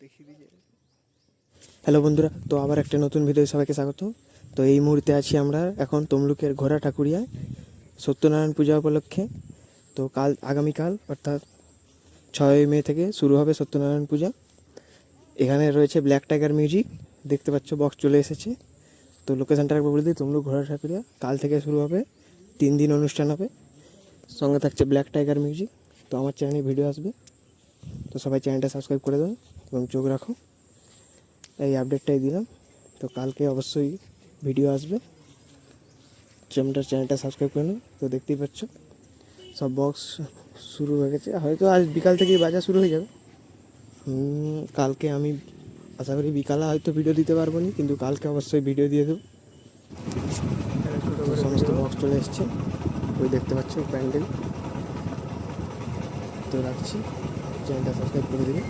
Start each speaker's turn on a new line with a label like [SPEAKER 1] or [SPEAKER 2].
[SPEAKER 1] দেখিয়ে দিয়ে হ্যালো বন্ধুরা, তো আবার একটা নতুন ভিডিও সবাইকে স্বাগত। তো এই মুহূর্তে আছি আমরা এখন তমলুকের ঘোড়া ঠাকুরিয়ায় সত্যনারায়ণ পূজা উপলক্ষে। তো আগামীকাল অর্থাৎ 6 মে থেকে শুরু হবে সত্যনারায়ণ পূজা। এখানে রয়েছে ব্ল্যাক টাইগার মিউজিক, দেখতে পাচ্ছ বক্স চলে এসেছে। তো লোকেশানটা একবার বলে দিই, তমলুক ঘোড়া ঠাকুরিয়া। কাল থেকে শুরু হবে, 3 দিন অনুষ্ঠান হবে, সঙ্গে থাকছে ব্ল্যাক টাইগার মিউজিক। তো আমার চ্যানেলে ভিডিও আসবে, তো সবাই চ্যানেলটা সাবস্ক্রাইব করে দাও এবং চোখ রাখো। এই আপডেটটাই দিলাম। তো কালকে অবশ্যই ভিডিও আসবে, চ্যানেলটা সাবস্ক্রাইব করে নাও। তো দেখতেই পাচ্ছ সব বক্স শুরু হয়ে গেছে, হয়তো আজ বিকাল থেকেই বাজা শুরু হয়ে যাবে। কালকে আমি আশা করি বিকালে হয়তো ভিডিও দিতে পারবো না, কিন্তু কালকে অবশ্যই ভিডিও দিয়ে দেবো। সমস্ত বক্স চলে এসছে, ওই দেখতে পাচ্ছ প্যান্ডেল। তো রাখছি, চ্যানেলটা সাবস্ক্রাইব করে দেবে।